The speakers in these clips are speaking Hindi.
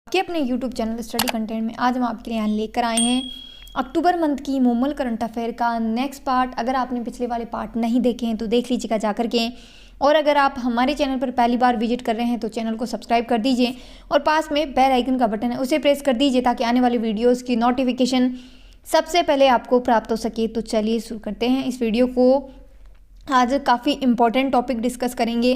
आपके अपने YouTube चैनल स्टडी कंटेंट में आज हम आपके लिए यहाँ लेकर आए हैं अक्टूबर मंथ की मोमल करंट अफेयर का नेक्स्ट पार्ट। अगर आपने पिछले वाले पार्ट नहीं देखे हैं तो देख लीजिएगा जा करके, और अगर आप हमारे चैनल पर पहली बार विजिट कर रहे हैं तो चैनल को सब्सक्राइब कर दीजिए और पास में बेल आइकन का बटन है उसे प्रेस कर दीजिए ताकि आने वाली वीडियोज़ की नोटिफिकेशन सबसे पहले आपको प्राप्त हो सके। तो चलिए शुरू करते हैं इस वीडियो को। आज काफ़ी इम्पॉर्टेंट टॉपिक डिस्कस करेंगे,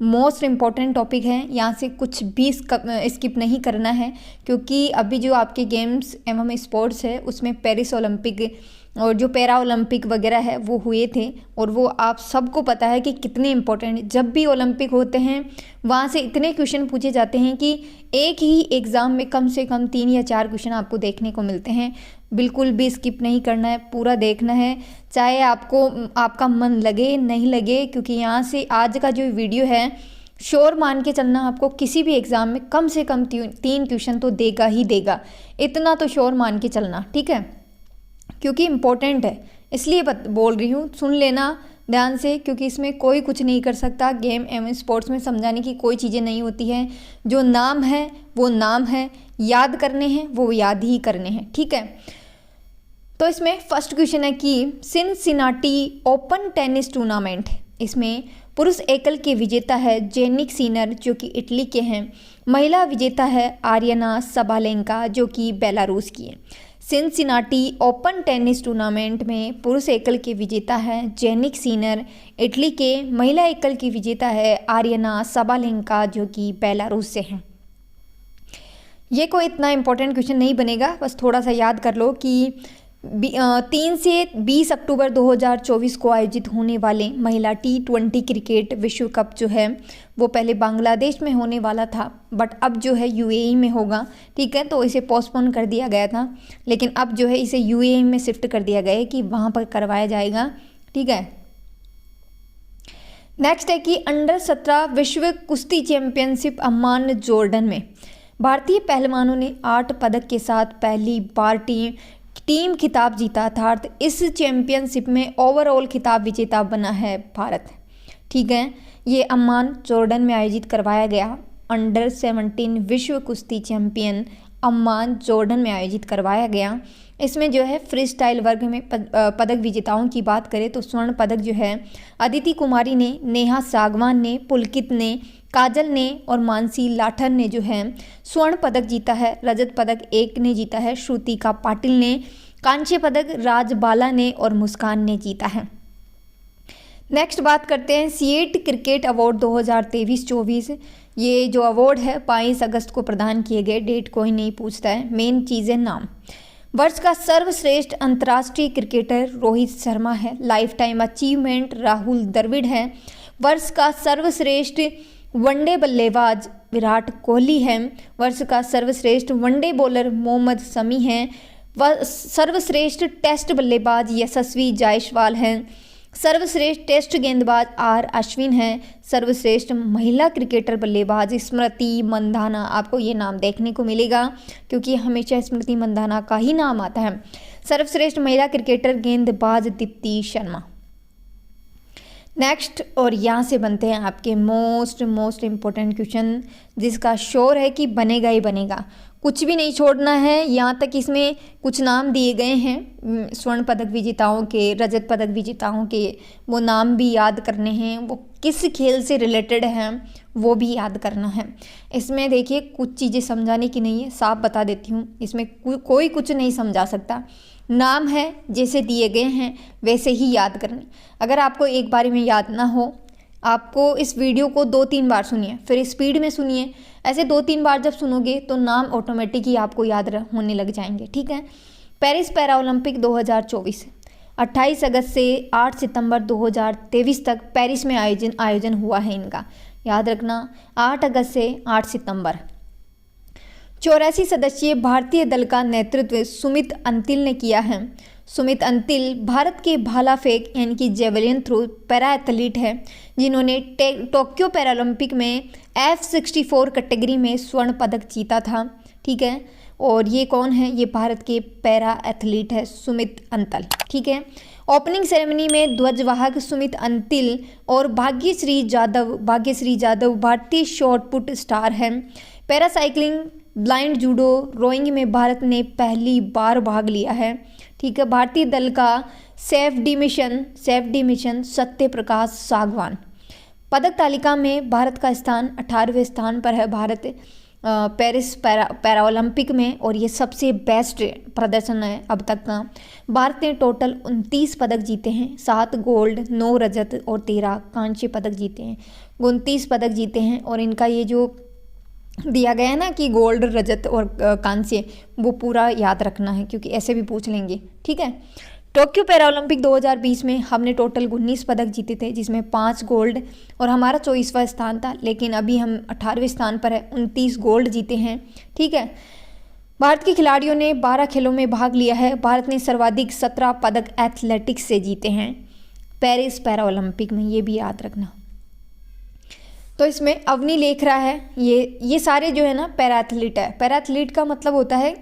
मोस्ट इम्पॉर्टेंट टॉपिक है, यहाँ से कुछ भी स्किप नहीं करना है क्योंकि अभी जो आपके गेम्स एवं स्पोर्ट्स है उसमें पेरिस ओलंपिक और जो पैरा ओलंपिक वगैरह है वो हुए थे, और वो आप सबको पता है कि कितने इम्पोर्टेंट। जब भी ओलंपिक होते हैं वहाँ से इतने क्वेश्चन पूछे जाते हैं कि एक ही एग्ज़ाम में कम से कम 3 या 4 क्वेश्चन आपको देखने को मिलते हैं। बिल्कुल भी स्किप नहीं करना है, पूरा देखना है, चाहे आपका मन लगे नहीं लगे, क्योंकि यहाँ से आज का जो वीडियो है श्योर मान के चलना, आपको किसी भी एग्ज़ाम में कम से कम 3 क्वेश्चन तो देगा ही देगा, इतना तो श्योर मान के चलना, ठीक है, क्योंकि इम्पोर्टेंट है इसलिए बोल रही हूँ। सुन लेना ध्यान से, क्योंकि इसमें कोई कुछ नहीं कर सकता। गेम एवं स्पोर्ट्स में समझाने की कोई चीज़ें नहीं होती हैं। जो नाम है वो नाम है, याद करने हैं वो याद ही करने हैं, ठीक है। तो इसमें फर्स्ट क्वेश्चन है कि सिनसिनाटी ओपन टेनिस टूर्नामेंट, इसमें पुरुष एकल के विजेता है जेनिक सिनर जो कि इटली के हैं, महिला विजेता है आर्यना सबालेंका जो कि बेलारूस की है। सिनसिनाटी ओपन टेनिस टूर्नामेंट में पुरुष एकल के विजेता है जेनिक सिनर इटली के, महिला एकल की विजेता है आर्यना सबालेंका जो कि बेलारूस से हैं। ये कोई इतना इम्पोर्टेंट क्वेश्चन नहीं बनेगा, बस थोड़ा सा याद कर लो कि 3 से 20 अक्टूबर 2024 को आयोजित होने वाले महिला T20 क्रिकेट विश्व कप जो है वो पहले बांग्लादेश में होने वाला था, बट अब जो है UAE में होगा, ठीक है। तो इसे पोस्टपोन कर दिया गया था, लेकिन अब जो है इसे UAE में शिफ्ट कर दिया गया है कि वहाँ पर करवाया जाएगा, ठीक है। नेक्स्ट है कि अंडर 17 विश्व कुश्ती चैंपियनशिप अम्मान जॉर्डन में भारतीय पहलवानों ने 8 पदक के साथ पहली बार टीम खिताब जीता था। इस चैंपियनशिप में ओवरऑल खिताब विजेता बना है भारत, ठीक है। ये अम्मान जॉर्डन में आयोजित करवाया गया अंडर 17 विश्व कुश्ती चैंपियन अम्मान जॉर्डन में आयोजित करवाया गया। इसमें जो है फ्री स्टाइल वर्ग में पदक विजेताओं की बात करें तो स्वर्ण पदक जो है अदिति कुमारी ने, नेहा सागवान ने, पुलकित ने, काजल ने और मानसी लाठर ने जो है स्वर्ण पदक जीता है। रजत पदक एक ने जीता है श्रुतिका पाटिल ने, कांस्य पदक राजबाला ने और मुस्कान ने जीता है। नेक्स्ट बात करते हैं सीएट क्रिकेट अवार्ड 2023-24। ये जो अवार्ड है 22 अगस्त को प्रदान किए गए, डेट कोई नहीं पूछता है, मेन चीज़ है नाम। वर्ष का सर्वश्रेष्ठ अंतर्राष्ट्रीय क्रिकेटर रोहित शर्मा है, lifetime achievement Rahul Dravid है। वर्ष का सर्वश्रेष्ठ वनडे बल्लेबाज विराट कोहली है। वर्ष का सर्वश्रेष्ठ वनडे बॉलर मोहम्मद शमी हैं। सर्वश्रेष्ठ टेस्ट बल्लेबाज यशस्वी जायसवाल हैं। सर्वश्रेष्ठ टेस्ट गेंदबाज आर अश्विन हैं। सर्वश्रेष्ठ महिला क्रिकेटर बल्लेबाज स्मृति मंधाना, आपको ये नाम देखने को मिलेगा क्योंकि हमेशा स्मृति मंधाना का ही नाम आता है। सर्वश्रेष्ठ महिला क्रिकेटर गेंदबाज दीप्ति शर्मा। नेक्स्ट, और यहाँ से बनते हैं आपके मोस्ट इम्पोर्टेंट क्वेश्चन, जिसका श्योर है कि बनेगा ही बनेगा, कुछ भी नहीं छोड़ना है। यहाँ तक इसमें कुछ नाम दिए गए हैं स्वर्ण पदक विजेताओं के, रजत पदक विजेताओं के, वो नाम भी याद करने हैं, वो किस खेल से रिलेटेड हैं वो भी याद करना है। इसमें देखिए कुछ चीज़ें समझाने की नहीं है, साफ बता देती हूँ, इसमें कोई कुछ नहीं समझा सकता। नाम है जैसे दिए गए हैं वैसे ही याद करने। अगर आपको एक बार में याद ना हो, आपको इस वीडियो को 2-3 बार सुनिए, फिर स्पीड में सुनिए, ऐसे 2-3 बार जब सुनोगे तो नाम ऑटोमेटिक ही आपको याद होने लग जाएंगे, ठीक है। पेरिस पैरा ओलंपिक 2024 28 अगस्त से 8 सितंबर 2023 तक पेरिस में आयोजन हुआ है इनका, याद रखना 8 अगस्त से 8 सितंबर। 84 सदस्यीय भारतीय दल का नेतृत्व सुमित अंतिल ने किया है। सुमित अंतिल भारत के भाला फेंक यानी कि जेवलिन थ्रो पैरा एथलीट है जिन्होंने टोक्यो पैरालंपिक में F64 कैटेगरी में स्वर्ण पदक जीता था, ठीक है। और ये कौन है? ये भारत के पैरा एथलीट है सुमित अंतिल, ठीक है। ओपनिंग सेरेमनी में ध्वजवाहक सुमित अंतिल और भाग्यश्री जाधव भारतीय शॉटपुट स्टार हैं। पैरासाइक्लिंग ब्लाइंड जूडो, रोइंग में भारत ने पहली बार भाग लिया है। ठीक है, भारतीय दल का सेफ मिशन सत्य प्रकाश सागवान। पदक तालिका में भारत का स्थान 18वें स्थान पर है। भारत पेरिस पैरा ओलंपिक में, और ये सबसे बेस्ट प्रदर्शन है अब तक का। भारत ने टोटल 29 पदक जीते हैं, 7 गोल्ड, 9 रजत और 13 कांस्य पदक जीते हैं। 29 पदक जीते हैं, और इनका ये जो दिया गया है ना कि गोल्ड, रजत और कांस्य, वो पूरा याद रखना है क्योंकि ऐसे भी पूछ लेंगे। ठीक है, टोक्यो पैरा ओलंपिक 2020 में हमने टोटल 19 पदक जीते थे, जिसमें 5 गोल्ड और हमारा 24वां स्थान था, लेकिन अभी हम 18वें स्थान पर है, 29 गोल्ड जीते हैं। ठीक है, भारत के खिलाड़ियों ने 12 खेलों में भाग लिया है। भारत ने सर्वाधिक 17 पदक एथलेटिक्स से जीते हैं पेरिस पैरा ओलंपिक में, ये भी याद रखना। तो इसमें अवनी लेख रहा है, ये सारे जो है ना पैरा एथलीट है। पैरा एथलीट का मतलब होता है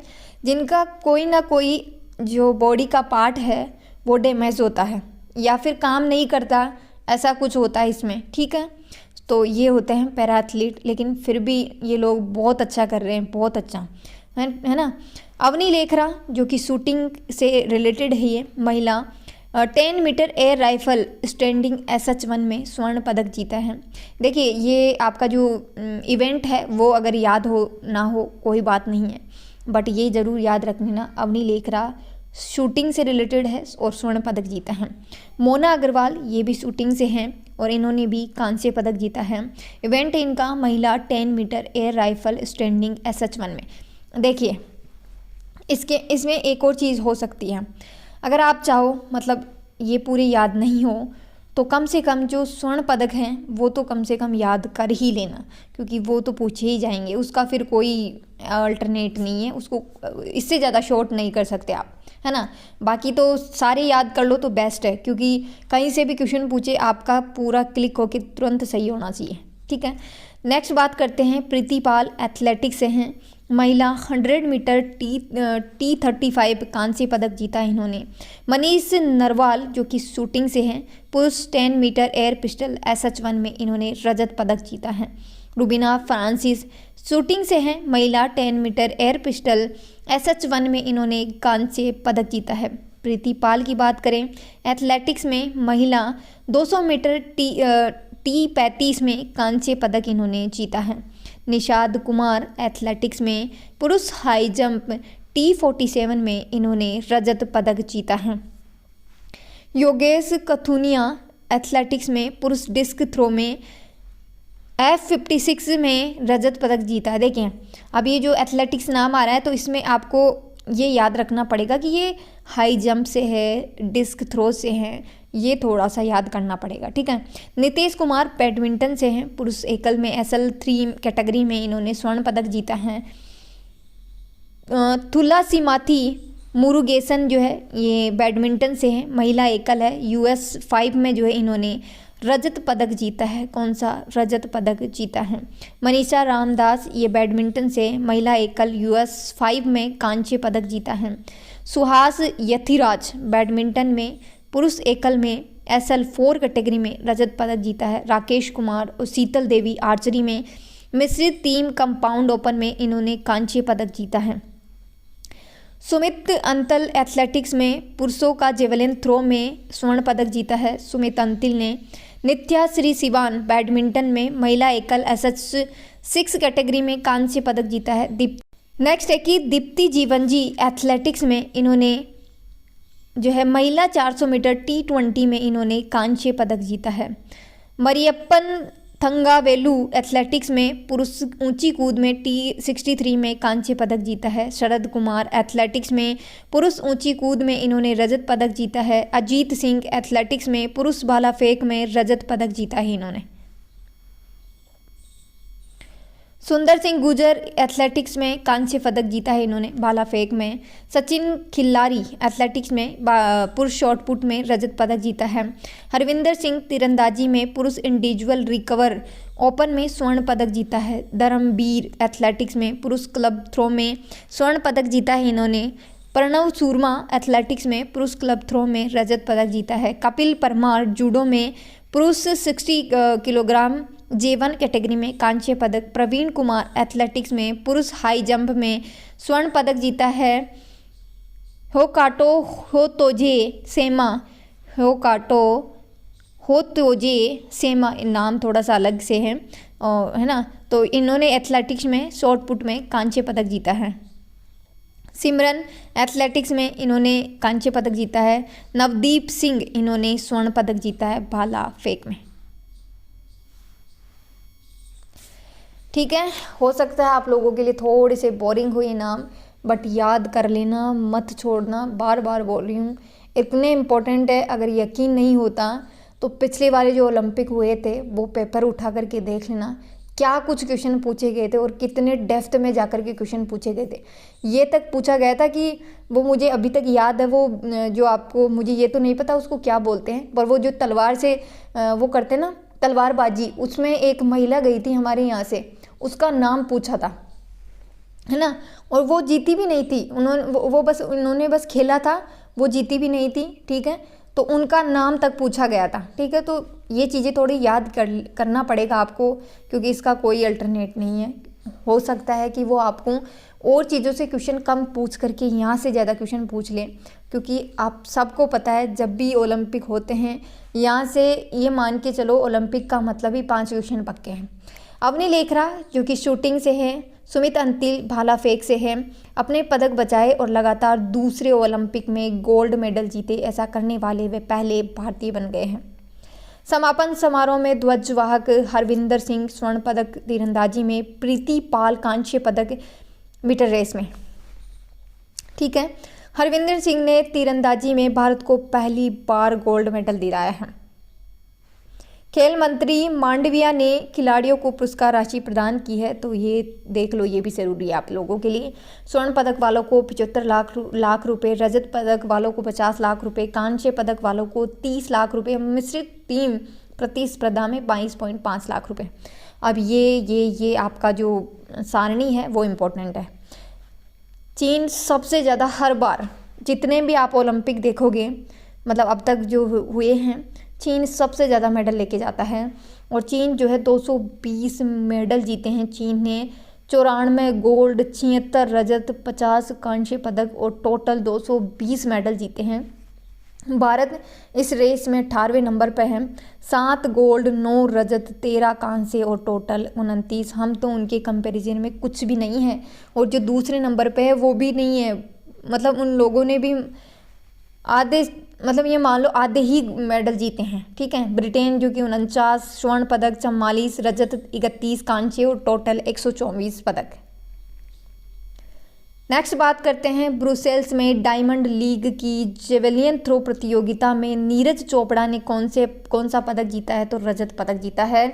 जिनका कोई ना कोई जो बॉडी का पार्ट है वो डैमेज होता है या फिर काम नहीं करता, ऐसा कुछ होता है इसमें। ठीक है, तो ये होते हैं पैरा एथलीट, लेकिन फिर भी ये लोग बहुत अच्छा कर रहे हैं, बहुत अच्छा है ना। अवनी लेखरा जो कि शूटिंग से रिलेटेड है, ये महिला 10 metre air rifle standing SH1 में स्वर्ण पदक जीता है। देखिए, ये आपका जो इवेंट है वो अगर याद हो ना हो कोई बात नहीं है, बट ये ज़रूर याद रखने ना, अवनी लेखरा शूटिंग से रिलेटेड है और स्वर्ण पदक जीता है। मोना अग्रवाल ये भी शूटिंग से हैं और इन्होंने भी कांस्य पदक जीता है। इवेंट इनका महिला 10 metre air rifle standing SH1 में। देखिए, इसमें एक और चीज़ हो सकती है, अगर आप चाहो मतलब ये पूरी याद नहीं हो तो कम से कम जो स्वर्ण पदक हैं वो तो कम से कम याद कर ही लेना, क्योंकि वो तो पूछे ही जाएंगे, उसका फिर कोई अल्टरनेट नहीं है, उसको इससे ज़्यादा शॉर्ट नहीं कर सकते आप, है ना। बाकी तो सारे याद कर लो तो बेस्ट है, क्योंकि कहीं से भी क्वेश्चन पूछे आपका पूरा क्लिक होकर तुरंत सही होना चाहिए। ठीक है, नेक्स्ट बात करते हैं, प्रीति पाल एथलेटिक्स से हैं, महिला 100 मीटर T35 कांस्य पदक जीता है इन्होंने। मनीष नरवाल जो कि शूटिंग से हैं, पुरुष 10 मीटर एयर पिस्टल SH1 में इन्होंने रजत पदक जीता है। रुबीना फ्रांसिस शूटिंग से हैं, महिला 10 मीटर एयर पिस्टल SH1 में इन्होंने कांस्य पदक जीता है। प्रीति पाल की बात करें, एथलेटिक्स में महिला 200 मीटर T35 में कांस्य पदक इन्होंने जीता है। निषाद कुमार एथलेटिक्स में पुरुष हाई जंप T47 में इन्होंने रजत पदक जीता है। योगेश कथुनिया एथलेटिक्स में पुरुष डिस्क थ्रो में F56 में रजत पदक जीता है। देखिए, अब ये जो एथलेटिक्स नाम आ रहा है तो इसमें आपको ये याद रखना पड़ेगा कि ये हाई जंप से है, डिस्क थ्रो से है, ये थोड़ा सा याद करना पड़ेगा। ठीक है, नितेश कुमार बैडमिंटन से हैं, पुरुष एकल में SL3 कैटेगरी में इन्होंने स्वर्ण पदक जीता है। तुलसीमाथी मुरुगेसन जो है ये बैडमिंटन से हैं, महिला एकल है, US 5 में जो है इन्होंने रजत पदक जीता है। कौन सा रजत पदक जीता है? मनीषा रामदास ये बैडमिंटन से महिला एकल US 5 में कांस्य पदक जीता है। सुहास यथिराज बैडमिंटन में पुरुष एकल में SL4 कैटेगरी में रजत पदक जीता है। राकेश कुमार और शीतल देवी आर्चरी में मिश्रित टीम कंपाउंड ओपन में इन्होंने कांस्य पदक जीता है। सुमित अंतल एथलेटिक्स में पुरुषों का जेवलिन थ्रो में स्वर्ण पदक जीता है सुमित अंतिल ने। नित्या श्री सिवान बैडमिंटन में महिला एकल SH6 कैटेगरी में कांस्य पदक जीता है। नेक्स्ट है कि दीप्ति जीवनजी एथलेटिक्स में इन्होंने जो है महिला 400 मीटर T20 में इन्होंने कांस्य पदक जीता है। मरियप्पन थंगावेलू एथलेटिक्स में पुरुष ऊंची कूद में T63 में कांस्य पदक जीता है। शरद कुमार एथलेटिक्स में पुरुष ऊंची कूद में इन्होंने रजत पदक जीता है। अजीत सिंह एथलेटिक्स में पुरुष भाला फेंक में रजत पदक जीता है इन्होंने। सुंदर सिंह गुर्जर एथलेटिक्स में कांस्य पदक जीता है इन्होंने भाला फेंक में। सचिन खिल्लारी एथलेटिक्स में पुरुष शॉटपुट में रजत पदक जीता है। हरविंदर सिंह तीरंदाजी में पुरुष इंडिविजुअल रिकवर ओपन में स्वर्ण पदक जीता है। धर्मवीर एथलेटिक्स में पुरुष क्लब थ्रो में स्वर्ण पदक जीता है इन्होंने। प्रणव सूरमा एथलेटिक्स में पुरुष क्लब थ्रो में रजत पदक जीता है। कपिल परमार जूडो में पुरुष 60 किलोग्राम J1 कैटेगरी में कांस्य पदक, प्रवीण कुमार एथलेटिक्स में पुरुष हाई जंप में स्वर्ण पदक जीता है। होतोजे सेमा नाम थोड़ा सा अलग से है ना, तो इन्होंने एथलेटिक्स में शॉर्ट पुट में कांस्य पदक जीता है। सिमरन एथलेटिक्स में इन्होंने कांस्य पदक जीता है। नवदीप सिंह इन्होंने स्वर्ण पदक जीता है भाला फेंक में। ठीक है, हो सकता है आप लोगों के लिए थोड़े से बोरिंग हो ये नाम, बट याद कर लेना, मत छोड़ना, बार बार बोल रही हूँ, इतने इम्पोर्टेंट है। अगर यकीन नहीं होता तो पिछले वाले जो ओलंपिक हुए थे वो पेपर उठा करके देख लेना, क्या कुछ क्वेश्चन पूछे गए थे और कितने डेप्थ में जाकर के क्वेश्चन पूछे गए थे। ये तक पूछा गया था कि वो मुझे अभी तक याद है, वो जो आपको, मुझे ये तो नहीं पता उसको क्या बोलते हैं, पर वो जो तलवार से वो करते ना तलवारबाजी, उसमें एक महिला गई थी हमारे यहाँ से, उसका नाम पूछा था, है ना, और वो जीती भी नहीं थी। उन्होंने बस खेला था, वो जीती भी नहीं थी। ठीक है, तो उनका नाम तक पूछा गया था। ठीक है, तो ये चीज़ें थोड़ी याद करना पड़ेगा आपको, क्योंकि इसका कोई अल्टरनेट नहीं है। हो सकता है कि वो आपको और चीज़ों से क्वेश्चन कम पूछ करके यहाँ से ज़्यादा क्वेश्चन पूछ लें, क्योंकि आप सबको पता है जब भी ओलंपिक होते हैं, यहाँ से ये मान के चलो ओलंपिक का मतलब ही 5 क्वेश्चन पक्के हैं। अवनी लेखरा जो कि शूटिंग से है, सुमित अंतिल भाला फेंक से है, अपने पदक बचाए और लगातार दूसरे ओलंपिक में गोल्ड मेडल जीते। ऐसा करने वाले वे पहले भारतीय बन गए हैं। समापन समारोह में ध्वजवाहक हरविंदर सिंह स्वर्ण पदक, तीरंदाजी में प्रीति पाल कांस्य पदक मीटर रेस में। ठीक है, हरविंदर सिंह ने तीरंदाजी में भारत को पहली बार गोल्ड मेडल दिलाया है। खेल मंत्री मांडविया ने खिलाड़ियों को पुरस्कार राशि प्रदान की है, तो ये देख लो, ये भी ज़रूरी है आप लोगों के लिए। स्वर्ण पदक वालों को 75 लाख रुपए, रजत पदक वालों को 50 लाख रुपए, कांस्य पदक वालों को 30 लाख रुपए, मिश्रित टीम प्रतिस्पर्धा में 22.5 लाख रुपए। अब ये आपका जो सारणी है वो इम्पोर्टेंट है। चीन सबसे ज़्यादा, हर बार जितने भी आप ओलंपिक देखोगे, मतलब अब तक जो हुए हैं, चीन सबसे ज़्यादा मेडल लेके जाता है। और चीन जो है 220 मेडल जीते हैं चीन ने, 94 गोल्ड, 76 रजत, 50 कांस्य पदक और टोटल 220 मेडल जीते हैं। भारत इस रेस में 18वें नंबर पर है, 7 गोल्ड, 9 रजत, 13 कांस्य और टोटल 29। हम तो उनके कंपैरिजन में कुछ भी नहीं है, और जो दूसरे नंबर पे है वो भी नहीं है, मतलब उन लोगों ने भी आधे, मतलब ये मान लो आधे ही मेडल जीते हैं। ठीक है, ब्रिटेन जो कि 49 स्वर्ण पदक, 44 रजत, 31 कांस्य और टोटल 124 पदक। नेक्स्ट बात करते हैं ब्रुसेल्स में डायमंड लीग की जेवेलियन थ्रो प्रतियोगिता में नीरज चोपड़ा ने कौन सा पदक जीता है, तो रजत पदक जीता है।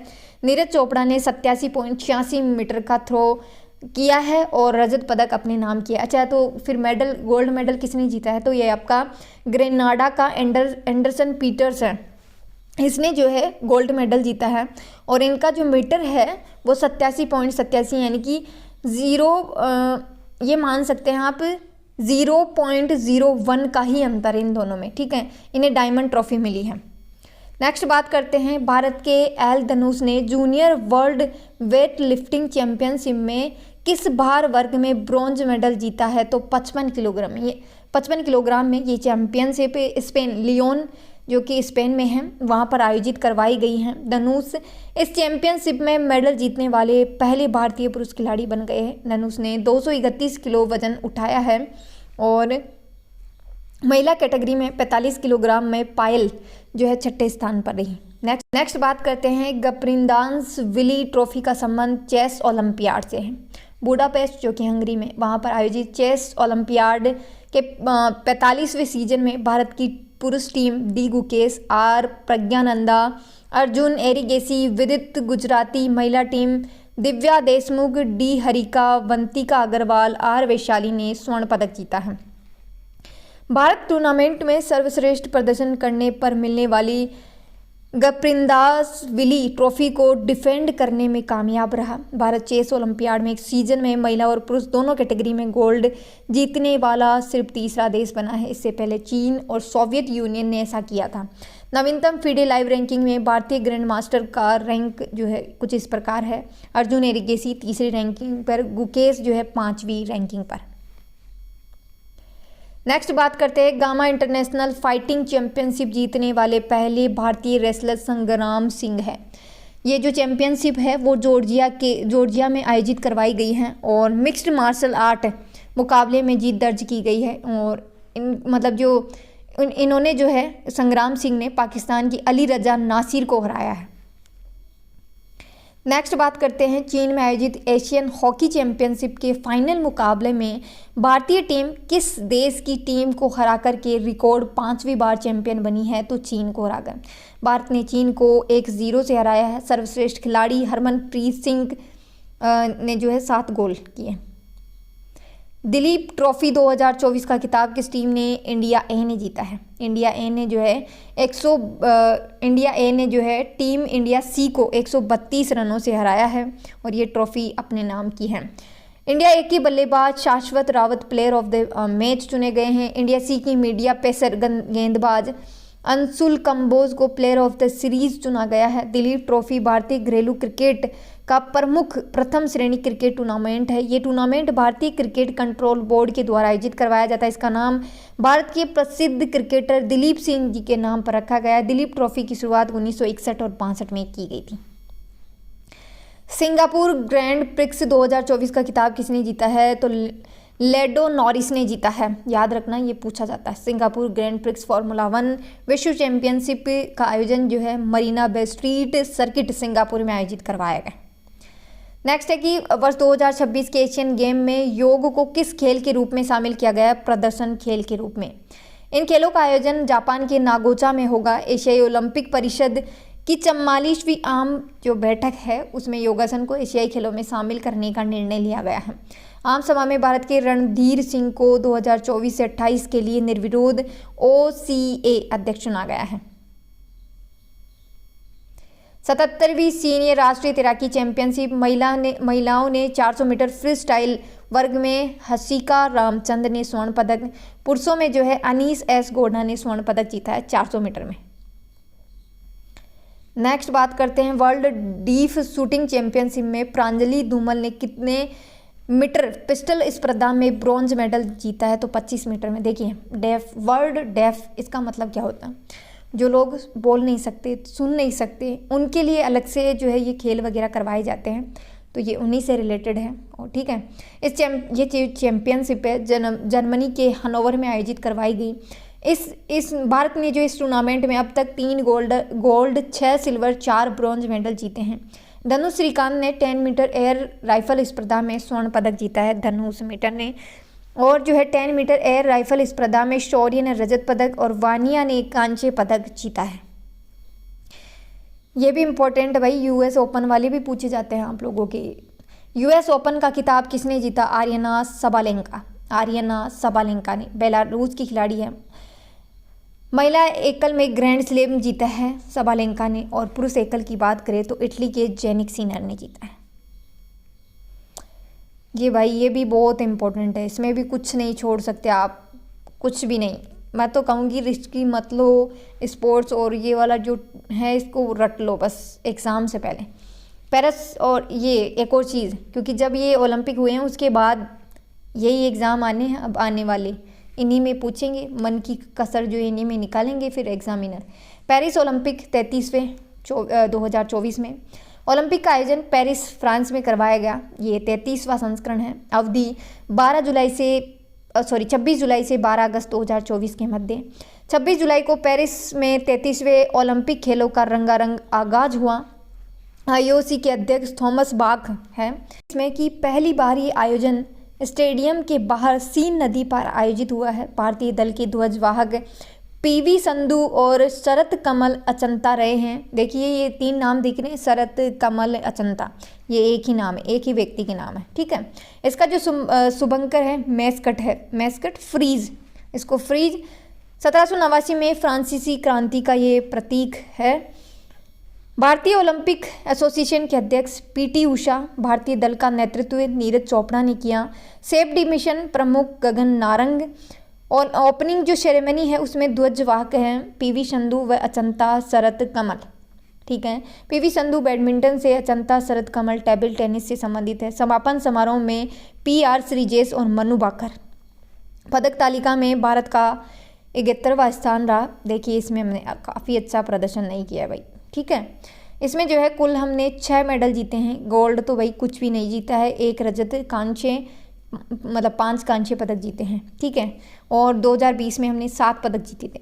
नीरज चोपड़ा ने 87.86 मीटर का थ्रो किया है और रजत पदक अपने नाम किया। अच्छा, तो फिर मेडल, गोल्ड मेडल किसने जीता है, तो ये आपका ग्रेनाडा का एंडरसन पीटर्स है, इसने जो है गोल्ड मेडल जीता है। और इनका जो मीटर है वो 87.87, यानी कि ये मान सकते हैं आप 0.01 का ही अंतर इन दोनों में। ठीक है, इन्हें डायमंड ट्रॉफी मिली है। नेक्स्ट बात करते हैं, भारत के एल धनुष ने junior world weight lifting championship में किस भार वर्ग में ब्रॉन्ज मेडल जीता है, तो 55 किलोग्राम। ये 55 किलोग्राम में ये चैंपियनशिप स्पेन, लियोन जो कि स्पेन में है, वहाँ पर आयोजित करवाई गई है। धनुष इस चैंपियनशिप में मेडल जीतने वाले पहले भारतीय पुरुष खिलाड़ी बन गए हैं। धनुष ने 231 किलो वजन उठाया है और महिला कैटेगरी में 45 किलोग्राम में पायल जो है 6ठे स्थान पर रही। नेक्स्ट बात करते हैं, गप्रिंदास विली ट्रॉफी का संबंध चेस ओलंपियाड से है। बुडापेस्ट जो कि हंगरी में, वहाँ पर आयोजित चेस ओलंपियाड के 45वें सीजन में भारत की पुरुष team D Gukesh, R Praggnanandhaa, Arjun Erigaisi, Vidit Gujrathi, महिला team Divya Deshmukh, D Harika, Vantika Agrawal, R Vaishali ने स्वर्ण पदक जीता है। भारत टूर्नामेंट में सर्वश्रेष्ठ प्रदर्शन करने पर मिलने वाली गप्रिंदास विली ट्रॉफी को डिफेंड करने में कामयाब रहा। भारत चेस ओलंपियाड में एक सीजन में महिला और पुरुष दोनों कैटेगरी में गोल्ड जीतने वाला सिर्फ तीसरा देश बना है। इससे पहले चीन और सोवियत यूनियन ने ऐसा किया था। नवीनतम फीडे लाइव रैंकिंग में भारतीय ग्रैंड मास्टर का रैंक जो है कुछ इस प्रकार है। अर्जुन एरिगेसी तीसरी रैंकिंग पर, गुकेश जो है 5वीं रैंकिंग पर। नेक्स्ट बात करते हैं, गामा इंटरनेशनल फाइटिंग चैंपियनशिप जीतने वाले पहले भारतीय रेसलर संग्राम सिंह है। ये जो चैंपियनशिप है वो जॉर्जिया में आयोजित करवाई गई है और मिक्स्ड मार्शल आर्ट मुकाबले में जीत दर्ज की गई है। और इन्होंने जो है संग्राम सिंह ने पाकिस्तान की अली रजा नासिर को हराया है। नेक्स्ट बात करते हैं, चीन में आयोजित एशियन हॉकी चैंपियनशिप के फाइनल मुकाबले में भारतीय टीम किस देश की टीम को हरा करके रिकॉर्ड 5वीं बार चैंपियन बनी है? तो चीन को हराकर भारत ने चीन को 1-0 से हराया है। सर्वश्रेष्ठ खिलाड़ी हरमनप्रीत सिंह ने जो है 7 गोल किए। दिलीप ट्रॉफी 2024 का खिताब किस टीम ने? इंडिया ए ने जीता है। इंडिया ए ने जो है टीम इंडिया सी को 132 रनों से हराया है और ये ट्रॉफी अपने नाम की है। इंडिया ए की बल्लेबाज शाश्वत Rawat player of the match चुने गए हैं। इंडिया सी की मीडिया पेसर गेंदबाज अंशुल कंबोज को प्लेयर ऑफ द सीरीज चुना गया है। दिलीप ट्रॉफी भारतीय घरेलू क्रिकेट का प्रमुख प्रथम श्रेणी क्रिकेट टूर्नामेंट है। ये टूर्नामेंट भारतीय क्रिकेट कंट्रोल बोर्ड के द्वारा आयोजित करवाया जाता है। इसका नाम भारत के प्रसिद्ध क्रिकेटर दिलीप सिंह जी के नाम पर रखा गया है। दिलीप ट्रॉफी की शुरुआत 1961 और 65 में की गई थी। सिंगापुर ग्रैंड प्रिक्स 2024 का खिताब किसने जीता है? तो लेडो नॉरिस ने जीता है। याद रखना, ये पूछा जाता है। सिंगापुर ग्रैंड प्रिक्स फार्मूला 1 विश्व चैंपियनशिप का आयोजन जो है मरीना बे स्ट्रीट सर्किट सिंगापुर में आयोजित करवाया गया। नेक्स्ट है कि वर्ष 2026 के एशियन गेम में योग को किस खेल के रूप में शामिल किया गया है? प्रदर्शन खेल के रूप में। इन खेलों का आयोजन जापान के नागोचा में होगा। एशियाई ओलंपिक परिषद की 44वीं आम जो बैठक है उसमें योगासन को एशियाई खेलों में शामिल करने का निर्णय लिया गया है। आम सभा में भारत के रणधीर सिंह को 2024 से 28 के लिए निर्विरोध OCA अध्यक्ष चुना गया है। 77वीं सीनियर राष्ट्रीय तैराकी चैंपियनशिप महिलाओं ने 400 मीटर फ्री स्टाइल वर्ग में हसिका रामचंद ने स्वर्ण पदक, पुरुषों में जो है अनीस एस गोढ़ा ने स्वर्ण पदक जीता है 400 मीटर में। नेक्स्ट बात करते हैं, वर्ल्ड डीफ शूटिंग चैंपियनशिप में प्रांजलि धूमल ने कितने मीटर पिस्टल स्पर्धा में ब्रॉन्ज मेडल जीता है? तो 25 मीटर में। देखिए, वर्ल्ड डेफ इसका मतलब क्या होता है? जो लोग बोल नहीं सकते, सुन नहीं सकते, उनके लिए अलग से जो है ये खेल वगैरह करवाए जाते हैं, तो ये उन्हीं से रिलेटेड है। और ठीक है, ये चैंपियनशिप है जर्मनी के हनोवर में आयोजित करवाई गई। इस भारत ने जो इस टूर्नामेंट में अब तक 3 गोल्ड 6 सिल्वर 4 ब्रॉन्ज मेडल जीते हैं। धनु श्रीकांत ने 10 मीटर एयर राइफल स्पर्धा में स्वर्ण पदक जीता है, धनुष मीटर ने। और जो है 10 मीटर एयर राइफल स्पर्धा में शौर्य ने रजत पदक और वानिया ने कांस्य पदक जीता है। ये भी इम्पोर्टेंट भाई, यूएस ओपन वाले भी पूछे जाते हैं आप लोगों के। यूएस ओपन का खिताब किसने जीता? आर्यना सबालेंका ने, बेलारूस की खिलाड़ी है। महिला एकल में ग्रैंड स्लैम जीता है सबालेंका ने। और पुरुष एकल की बात करें तो इटली के जेनिक सिनर ने जीता है। ये भाई ये भी बहुत इम्पोर्टेंट है, इसमें भी कुछ नहीं छोड़ सकते आप, कुछ भी नहीं। मैं तो कहूँगी रिस्की मत लो स्पोर्ट्स, और ये वाला जो है इसको रट लो बस एग्ज़ाम से पहले। पेरिस, और ये एक और चीज़, क्योंकि जब ये ओलंपिक हुए हैं उसके बाद यही एग्ज़ाम आने हैं, अब आने वाले इन्हीं में पूछेंगे, मन की कसर जो इन्हीं में निकालेंगे फिर एग्जामिनर। पेरिस ओलंपिक 33वें 2024 में ओलंपिक का आयोजन पेरिस फ्रांस में करवाया गया। ये 33वां संस्करण है। अवधि 26 जुलाई से 12 अगस्त 2024 के मध्य। 26 जुलाई को पेरिस में 33वें ओलंपिक खेलों का रंगारंग आगाज हुआ। IOC के अध्यक्ष थॉमस बाख हैं। इसमें कि पहली बार ये आयोजन स्टेडियम के बाहर सीन नदी पर आयोजित हुआ है। भारतीय दल के ध्वजवाहक PV संधू और शरत कमल अचंता रहे हैं। देखिए ये 3 नाम दिख रहे हैं, शरत कमल अचंता, ये एक ही नाम है, एक ही व्यक्ति के नाम है, ठीक है। इसका जो शुभंकर है मैस्कट फ्रीज, इसको फ्रीज 1789 में फ्रांसीसी क्रांति का ये प्रतीक है। भारतीय ओलंपिक एसोसिएशन के अध्यक्ष PT उषा, भारतीय दल का नेतृत्व नीरज चोपड़ा ने किया। सेफ मिशन प्रमुख गगन नारंग और ओपनिंग जो सेरेमनी है उसमें ध्वजवाहक हैं पीवी संधू व अचंता शरत कमल। ठीक है, पीवी संधू बैडमिंटन से, अचंता शरत कमल टेबल टेनिस से संबंधित है। समापन समारोह में PR श्रीजेश और मनु भाकर। पदक तालिका में भारत का 71वां स्थान रहा। देखिए इसमें हमने काफ़ी अच्छा प्रदर्शन नहीं किया भाई। ठीक है, इसमें जो है कुल हमने 6 मेडल जीते हैं। गोल्ड तो भाई कुछ भी नहीं जीता है, 1 रजत, कांस्य, मतलब 5 कांस्य पदक जीते हैं। ठीक है, और 2020 में हमने 7 पदक जीते थे।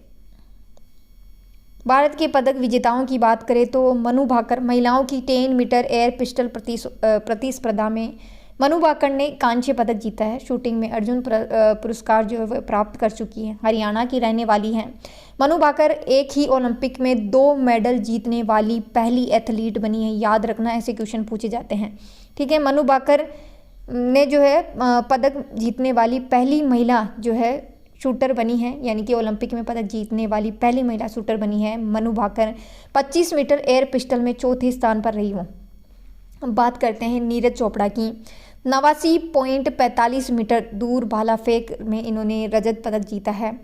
भारत के पदक विजेताओं की बात करें तो मनु भाकर महिलाओं की 10 मीटर एयर पिस्टल प्रतिस्पर्धा में मनु भाकर ने कांस्य पदक जीता है। शूटिंग में अर्जुन पुरस्कार जो है वह प्राप्त कर चुकी है। हरियाणा की रहने वाली हैं मनु भाकर। एक ही ओलंपिक में 2 मेडल जीतने वाली पहली एथलीट बनी है। याद रखना, ऐसे क्वेश्चन पूछे जाते हैं। ठीक है, मनु भाकर ने जो है पदक जीतने वाली पहली महिला जो है शूटर बनी है, यानी कि ओलंपिक में पदक जीतने वाली पहली महिला शूटर बनी है Manu Bhaker. 25 metre air pistol में 4थे स्थान पर रही हूँ। अब बात करते हैं नीरज चोपड़ा की। 89.45 मीटर दूर भाला फेंक में इन्होंने रजत पदक जीता है।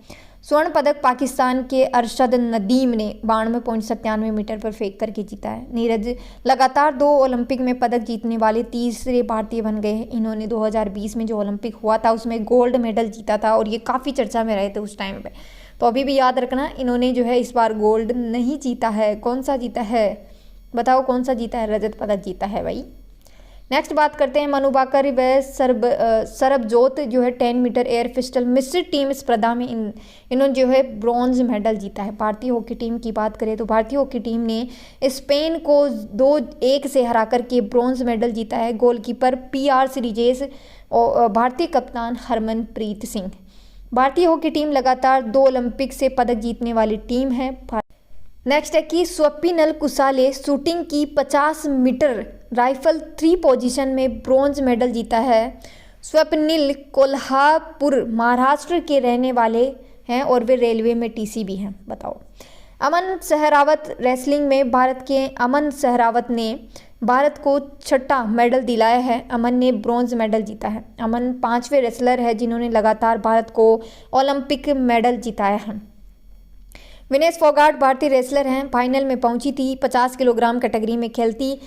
स्वर्ण पदक पाकिस्तान के अरशद नदीम ने 92.97 मीटर पर फेंक करके जीता है। नीरज लगातार 2 ओलंपिक में पदक जीतने वाले तीसरे भारतीय बन गए हैं। इन्होंने 2020 में जो ओलंपिक हुआ था उसमें गोल्ड मेडल जीता था और ये काफ़ी चर्चा में रहे थे उस टाइम पे। तो अभी भी याद रखना, इन्होंने जो है इस बार गोल्ड नहीं जीता है। कौन सा जीता है बताओ, कौन सा जीता है? रजत पदक जीता है भाई। नेक्स्ट बात करते हैं मनु भाकर व सरबजोत जो है 10 मीटर एयर पिस्टल मिश्रित टीम स्पर्धा में इन्होंने जो है ब्रॉन्ज मेडल जीता है। भारतीय हॉकी टीम की बात करें तो भारतीय हॉकी टीम ने स्पेन को 2-1 से हराकर के ब्रॉन्ज मेडल जीता है। गोलकीपर PR श्रीजेश और भारतीय कप्तान हरमनप्रीत सिंह। भारतीय हॉकी टीम लगातार 2 ओलंपिक से पदक जीतने वाली टीम है। नेक्स्ट है कि स्वप्निल कुसाले शूटिंग की 50 मीटर राइफल 3 पोजीशन में ब्रॉन्ज मेडल जीता है। स्वप्निल कोल्हापुर महाराष्ट्र के रहने वाले हैं और वे रेलवे में TC भी हैं। बताओ। अमन सहरावत रेसलिंग में भारत के अमन सहरावत ने भारत को 6ठा मेडल दिलाया है। अमन ने ब्रॉन्ज मेडल जीता है। अमन 5वें रेसलर है जिन्होंने लगातार भारत को ओलंपिक मेडल जिताया है। विनेश फोगाट भारतीय रेसलर हैं, फाइनल में पहुंची थी। 50 किलोग्राम कैटेगरी में खेलती।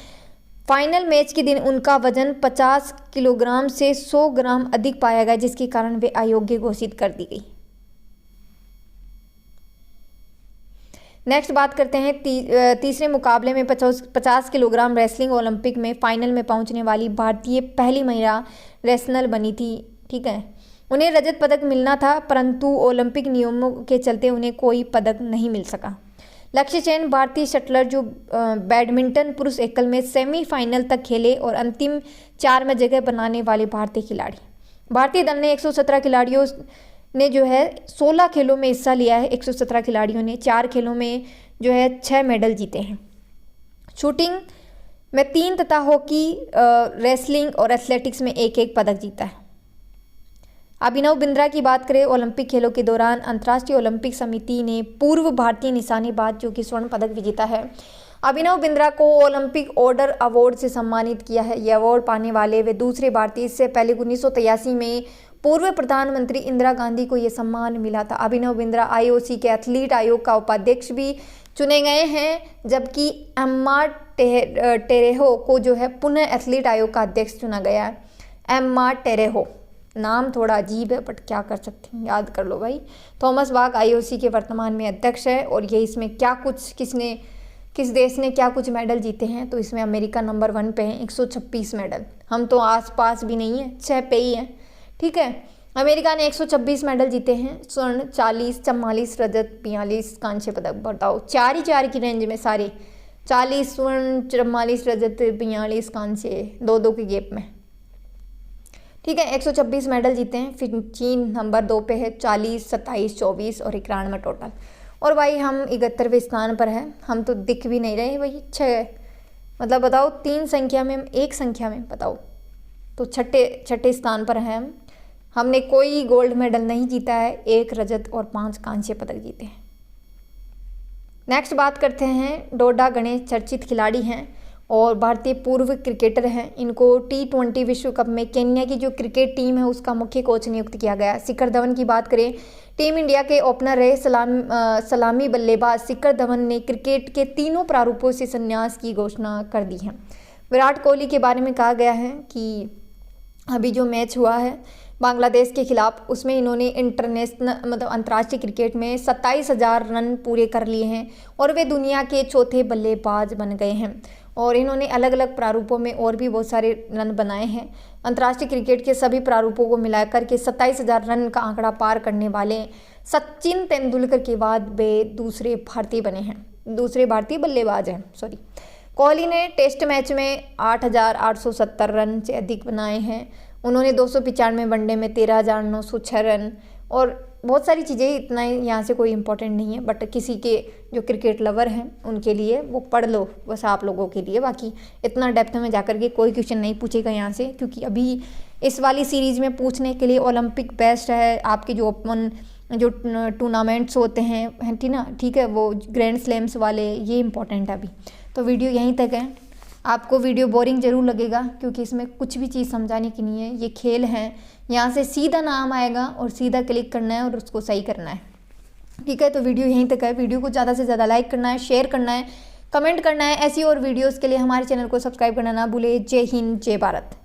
फाइनल मैच के दिन उनका वजन 50 किलोग्राम से 100 ग्राम अधिक पाया गया, जिसके कारण वे अयोग्य घोषित कर दी गई। नेक्स्ट बात करते हैं तीसरे मुकाबले में 50 किलोग्राम रेसलिंग ओलंपिक में फाइनल में पहुंचने वाली भारतीय पहली महिला रेसलर बनी थी। ठीक है, उन्हें रजत पदक मिलना था परंतु ओलंपिक नियमों के चलते उन्हें कोई पदक नहीं मिल सका। लक्ष्य सेन भारतीय शटलर जो बैडमिंटन पुरुष एकल में सेमीफाइनल तक खेले और अंतिम 4 में जगह बनाने वाले भारतीय खिलाड़ी। भारतीय दल ने 117 खिलाड़ियों ने जो है 16 खेलों में हिस्सा लिया है। 117 खिलाड़ियों ने 4 खेलों में जो है 6 मेडल जीते हैं। शूटिंग में 3 तथा हॉकी, रेसलिंग और एथलेटिक्स में 1-1 पदक जीता है। अभिनव बिंद्रा की बात करें, ओलंपिक खेलों के दौरान अंतर्राष्ट्रीय ओलंपिक समिति ने पूर्व भारतीय निशानेबाज जो कि स्वर्ण पदक विजेता है अभिनव बिंद्रा को ओलंपिक ऑर्डर अवार्ड से सम्मानित किया है। यह अवार्ड पाने वाले वे दूसरे भारतीय। इससे पहले 1983 में पूर्व प्रधानमंत्री इंदिरा गांधी को यह सम्मान मिला था। अभिनव बिंद्रा IOC के एथलीट आयोग का उपाध्यक्ष भी चुने गए हैं, जबकि एम्मा टेरेहो को जो है पुनः एथलीट आयोग का अध्यक्ष चुना गया है। एम्मा टेरेहो नाम थोड़ा अजीब है बट क्या कर सकते हैं, याद कर लो भाई। थॉमस बाक IOC के वर्तमान में अध्यक्ष है। और ये इसमें क्या कुछ किस देश ने क्या कुछ मेडल जीते हैं, तो इसमें अमेरिका नंबर 1 पे है, 126 मेडल। हम तो आसपास भी नहीं है, 6 पे ही हैं। ठीक है, अमेरिका ने 126 मेडल जीते हैं। स्वर्ण 40, 44 रजत, 45 कांस्य पदक। बताओ, 4 ही 4 की रेंज में सारे 40 स्वर्ण, 44 रजत, 45 कांस्य, 2-2 के गैप में। ठीक है, 126 मेडल जीते हैं। फिर चीन नंबर 2 पे है, 40, 27, 24 और 91 टोटल। और भाई हम 71वें स्थान पर हैं। हम तो दिख भी नहीं रहे भाई। 6 मतलब बताओ, 3 संख्या में, 1 संख्या में बताओ, तो छठे स्थान पर हैं हम। हमने कोई गोल्ड मेडल नहीं जीता है, 1 रजत और 5 कांस्य पदक जीते हैं। नेक्स्ट बात करते हैं, डोडा गणेश चर्चित खिलाड़ी हैं। और भारतीय पूर्व क्रिकेटर हैं। इनको T20 विश्व कप में केन्या की जो क्रिकेट टीम है उसका मुख्य कोच नियुक्त किया गया। शिखर धवन की बात करें, टीम इंडिया के ओपनर रहे सलामी बल्लेबाज शिखर धवन ने क्रिकेट के तीनों प्रारूपों से संन्यास की घोषणा कर दी है। विराट कोहली के बारे में कहा गया है कि अभी जो मैच हुआ है बांग्लादेश के खिलाफ, उसमें इन्होंने इंटरनेशनल मतलब अंतर्राष्ट्रीय क्रिकेट में 27,000 रन पूरे कर लिए हैं और वे दुनिया के चौथे बल्लेबाज बन गए हैं। और इन्होंने अलग अलग प्रारूपों में और भी बहुत सारे रन बनाए हैं। अंतर्राष्ट्रीय क्रिकेट के सभी प्रारूपों को मिलाकर के 27,000 रन का आंकड़ा पार करने वाले सचिन तेंदुलकर के बाद वे दूसरे भारतीय बल्लेबाज हैं। कोहली ने टेस्ट मैच में 8,870 रन से अधिक बनाए हैं। उन्होंने 295 वनडे में 13,906 रन और बहुत सारी चीज़ें, इतना यहाँ से कोई इम्पोर्टेंट नहीं है, बट किसी के जो क्रिकेट लवर हैं उनके लिए वो पढ़ लो, बस आप लोगों के लिए। बाकी इतना डेप्थ में जाकर के कोई क्वेश्चन नहीं पूछेगा यहाँ से, क्योंकि अभी इस वाली सीरीज़ में पूछने के लिए ओलंपिक बेस्ट है। आपके जो ओपन जो टूर्नामेंट्स होते हैं ठीक है, वो ग्रैंड स्लैम्स वाले, ये इंपॉर्टेंट है अभी। तो वीडियो यहीं तक है। आपको वीडियो बोरिंग ज़रूर लगेगा क्योंकि इसमें कुछ भी चीज़ समझाने की नहीं है, ये खेल है। यहाँ से सीधा नाम आएगा और सीधा क्लिक करना है और उसको सही करना है, ठीक है। तो वीडियो यहीं तक है। वीडियो को ज़्यादा से ज़्यादा लाइक करना है, शेयर करना है, कमेंट करना है। ऐसी और वीडियोज़ के लिए हमारे चैनल को सब्सक्राइब करना ना भूले। जय हिंद, जय भारत।